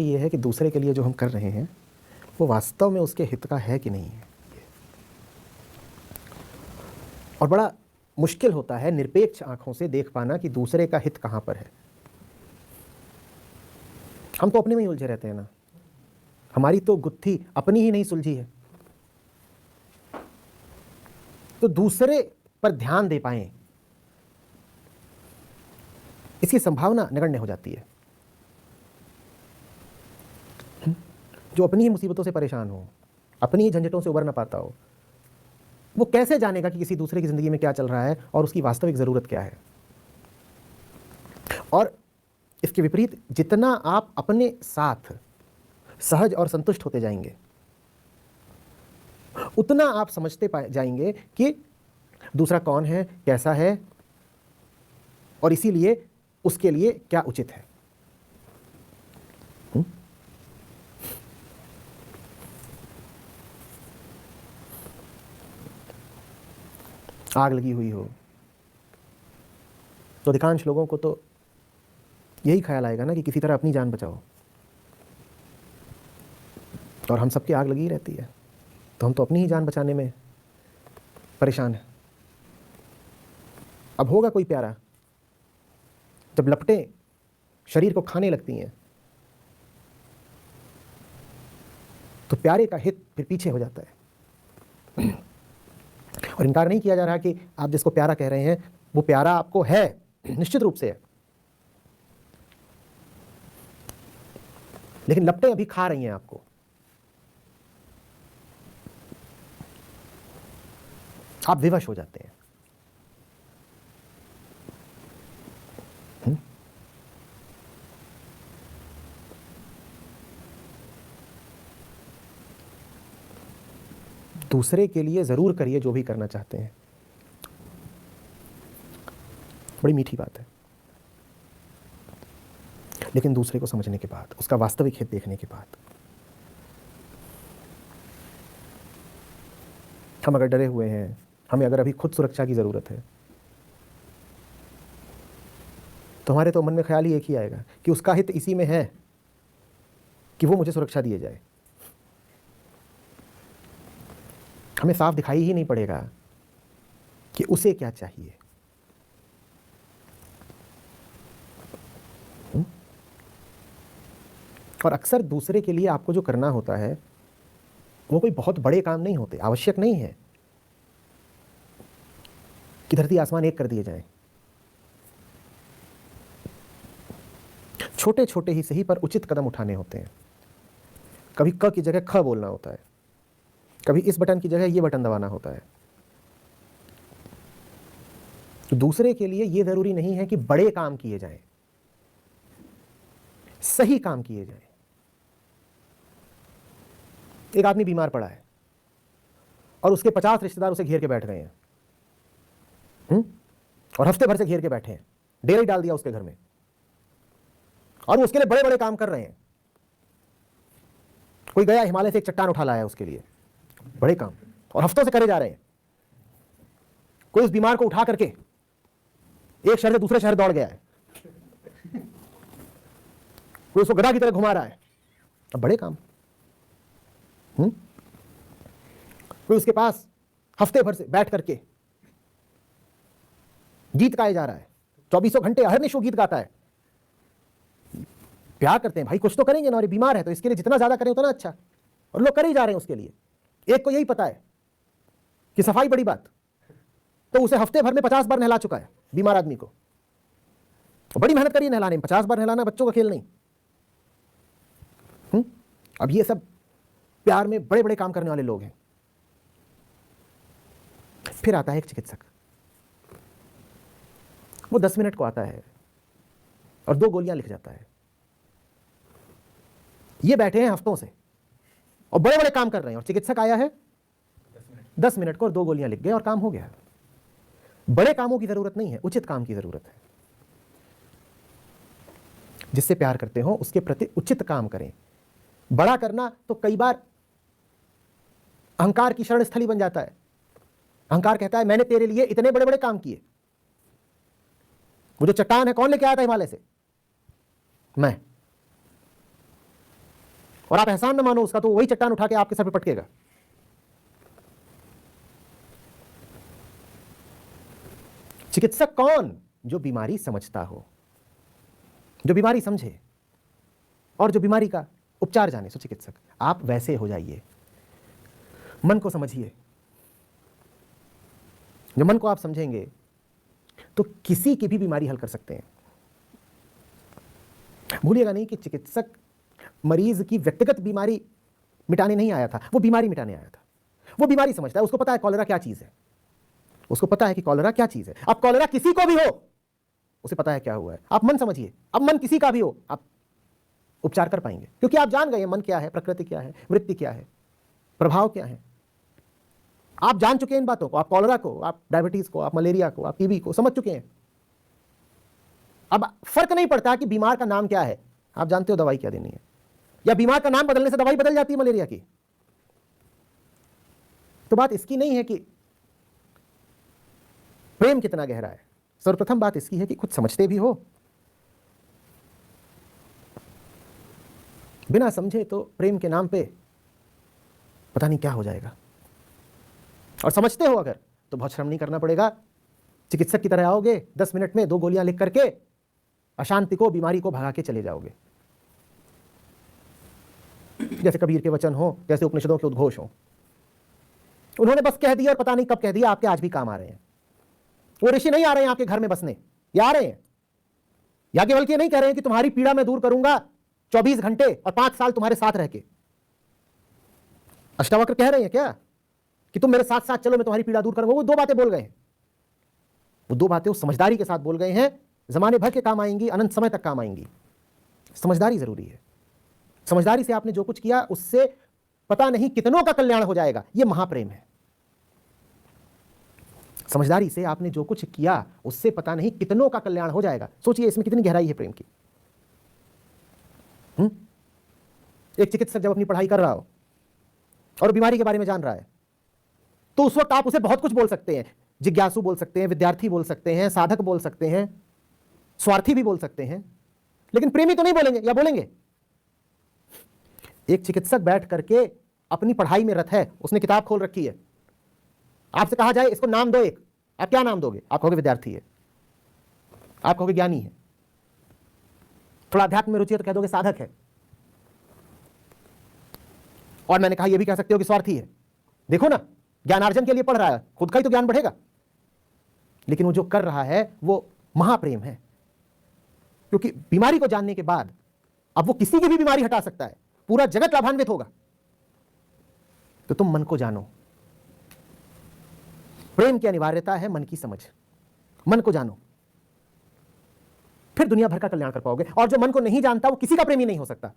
ये है कि दूसरे के लिए जो हम कर रहे हैं वो वास्तव में उसके हित का है कि नहीं है। और बड़ा मुश्किल होता है निरपेक्ष आंखों से देख पाना कि दूसरे का हित कहां पर है। हम तो अपने में ही उलझे रहते हैं ना, हमारी तो गुत्थी अपनी ही नहीं सुलझी है, तो दूसरे पर ध्यान दे पाएं इसकी संभावना नगण्य हो जाती है। जो अपनी ही मुसीबतों से परेशान हो, अपनी ही झंझटों से उबर ना पाता हो, वो कैसे जानेगा कि किसी दूसरे की जिंदगी में क्या चल रहा है और उसकी वास्तविक जरूरत क्या है। और इसके विपरीत जितना आप अपने साथ सहज और संतुष्ट होते जाएंगे उतना आप समझते जाएंगे कि दूसरा कौन है, कैसा है और इसीलिए उसके लिए क्या उचित है। आग लगी हुई हो तो अधिकांश लोगों को तो यही ख्याल आएगा ना कि किसी तरह अपनी जान बचाओ, और हम सबकी आग लगी रहती है तो हम तो अपनी ही जान बचाने में परेशान हैं। अब होगा कोई प्यारा, जब लपटें शरीर को खाने लगती हैं तो प्यारे का हित फिर पीछे हो जाता है। और इनकार नहीं किया जा रहा कि आप जिसको प्यारा कह रहे हैं वो प्यारा आपको है, निश्चित रूप से है, लेकिन लपटें अभी खा रही हैं आपको। आप विवश हो जाते हैं। दूसरे के लिए जरूर करिए जो भी करना चाहते हैं, बड़ी मीठी बात है, लेकिन दूसरे को समझने के बाद, उसका वास्तविक हित देखने के बाद, हम अगर डरे हुए हैं, हमें अगर अभी खुद सुरक्षा की ज़रूरत है, तो हमारे तो मन में ख्याल ही एक ही आएगा कि उसका हित इसी में है कि वो मुझे सुरक्षा दिए जाए। हमें साफ दिखाई ही नहीं पड़ेगा कि उसे क्या चाहिए। और अक्सर दूसरे के लिए आपको जो करना होता है वो कोई बहुत बड़े काम नहीं होते, आवश्यक नहीं है कि धरती आसमान एक कर दिए जाएं। छोटे छोटे ही सही पर उचित कदम उठाने होते हैं। कभी क की जगह ख बोलना होता है, कभी इस बटन की जगह ये बटन दबाना होता है। तो दूसरे के लिए ये जरूरी नहीं है कि बड़े काम किए जाएं, सही काम किए जाएं। एक आदमी बीमार पड़ा है और उसके 50 रिश्तेदार उसे घेर के बैठ गए हैं, और हफ्ते भर से घेर के बैठे हैं, डेरा ही डाल दिया उसके घर में, और वो उसके लिए बड़े बड़े काम कर रहे हैं। कोई गया हिमालय से एक चट्टान उठा लाया उसके लिए, बड़े काम, और हफ्तों से करे जा रहे हैं। कोई उस बीमार को उठा करके एक शहर से दूसरे शहर दौड़ गया है, कोई उसको गधा की तरह घुमा रहा है, अब बड़े काम। कोई उसके पास हफ्ते भर से बैठ करके गीत गाए जा रहा है, 24 घंटे अहर्निशो गीत गाता है। प्यार करते हैं भाई, कुछ तो करेंगे ना, और बीमार है तो इसके लिए जितना ज्यादा करें उतना अच्छा, और लोग करे ही जा रहे हैं उसके लिए। एक को यही पता है कि सफाई बड़ी बात, तो उसे हफ्ते भर में 50 बार नहला चुका है बीमार आदमी को। तो बड़ी मेहनत करिए नहलाने में, 50 बार नहलाना बच्चों का खेल नहीं। अब ये सब प्यार में बड़े बड़े काम करने वाले लोग हैं। फिर आता है एक चिकित्सक, वो 10 मिनट को आता है और 2 गोलियां लिख जाता है। ये बैठे हैं हफ्तों से और बड़े बड़े काम कर रहे हैं, और चिकित्सक आया है 10 मिनट को और 2 गोलियां लिख गए और काम हो गया। बड़े कामों की जरूरत नहीं है, उचित काम की जरूरत है। जिससे प्यार करते हो उसके प्रति उचित काम करें। बड़ा करना तो कई बार अहंकार की शरण स्थली बन जाता है। अहंकार कहता है मैंने तेरे लिए इतने बड़े बड़े काम किए। वो जो चट्टान है कौन लेके आया था हिमालय से? मैं। और आप एहसान न मानो उसका, तो वही चट्टान उठा के आपके सर पे पटकेगा। चिकित्सक कौन? जो बीमारी समझता हो, जो बीमारी समझे और जो बीमारी का उपचार जाने। सो चिकित्सक आप वैसे हो जाइए, मन को समझिए। जब मन को आप समझेंगे तो किसी की भी बीमारी हल कर सकते हैं। भूलिएगा नहीं कि चिकित्सक मरीज की व्यक्तिगत बीमारी मिटाने नहीं आया था, वो बीमारी मिटाने आया था। वो बीमारी समझता है, उसको पता है कॉलेरा क्या चीज है, उसको पता है कि कॉलेरा क्या चीज है। अब कॉलेरा किसी को भी हो, उसे पता है क्या हुआ है। आप मन समझिए, अब मन किसी का भी हो, आप उपचार कर पाएंगे, क्योंकि आप जान गए मन क्या है, प्रकृति क्या है, वृत्ति क्या है, प्रभाव क्या है। आप जान चुके हैं इन बातों को। आप कॉलेरा को, आप डायबिटीज को, आप मलेरिया को, आप टीबी को समझ चुके हैं। अब फर्क नहीं पड़ता कि बीमार का नाम क्या है, आप जानते हो दवाई क्या देनी है, या बीमार का नाम बदलने से दवाई बदल जाती है मलेरिया की। तो बात इसकी नहीं है कि प्रेम कितना गहरा है, सर्वप्रथम बात इसकी है कि कुछ समझते भी हो। बिना समझे तो प्रेम के नाम पे पता नहीं क्या हो जाएगा, और समझते हो अगर तो बहुत श्रम नहीं करना पड़ेगा। चिकित्सक की तरह आओगे, 10 मिनट में 2 गोलियां लिख करके अशांति को, बीमारी को भगा के चले जाओगे। जैसे कबीर के वचन हो, जैसे उपनिषदों के उद्घोष हो। उन्होंने बस कह दिया और पता नहीं कब कह दिया, आपके आज भी काम आ रहे हैं। वो ऋषि नहीं आ रहे हैं आपके घर में बसने, ये आ रहे हैं। याज्ञवल्क्य नहीं कह रहे हैं कि तुम्हारी पीड़ा मैं दूर करूंगा 24 घंटे और 5 साल तुम्हारे साथ रह के। अष्टावक्र कह रहे हैं क्या कि तुम मेरे साथ साथ चलो, मैं तुम्हारी पीड़ा दूर करूंगा। वो 2 बातें बोल गए हैं, वो 2 बातें उस समझदारी के साथ बोल गए हैं, जमाने भर के काम आएंगी, अनंत समय तक काम आएंगी। समझदारी जरूरी है। समझदारी से आपने जो कुछ किया उससे पता नहीं कितनों का कल्याण हो जाएगा, यह महाप्रेम है। समझदारी से आपने जो कुछ किया उससे पता नहीं कितनों का कल्याण हो जाएगा। सोचिए इसमें कितनी गहराई है प्रेम की। एक चिकित्सक जब अपनी पढ़ाई कर रहा हो और बीमारी के बारे में जान रहा है, तो उस वक्त आप उसे बहुत कुछ बोल सकते हैं। जिज्ञासु बोल सकते हैं, विद्यार्थी बोल सकते हैं, साधक बोल सकते हैं, स्वार्थी भी बोल सकते हैं, लेकिन प्रेमी तो नहीं बोलेंगे, या बोलेंगे? एक चिकित्सक बैठ करके अपनी पढ़ाई में रत है, उसने किताब खोल रखी है, आपसे कहा जाए इसको नाम दो एक, आप क्या नाम दोगे? आप कहोगे विद्यार्थी है, आप कहोगे ज्ञानी है, थोड़ा अध्यात्म में रुचि है तो कह दोगे साधक है, और मैंने कहा यह भी कह सकते हो कि स्वार्थी है। देखो ना, ज्ञानार्जन के लिए पढ़ रहा है, खुद का ही तो ज्ञान बढ़ेगा, लेकिन वो जो कर रहा है वो महाप्रेम है। क्योंकि बीमारी को जानने के बाद अब वो किसी की भी बीमारी हटा सकता है, पूरा जगत लाभान्वित होगा। तो तुम मन को जानो। प्रेम की अनिवार्यता है मन की समझ। मन को जानो, फिर दुनिया भर का कल्याण कर पाओगे। और जो मन को नहीं जानता वो किसी का प्रेमी नहीं हो सकता।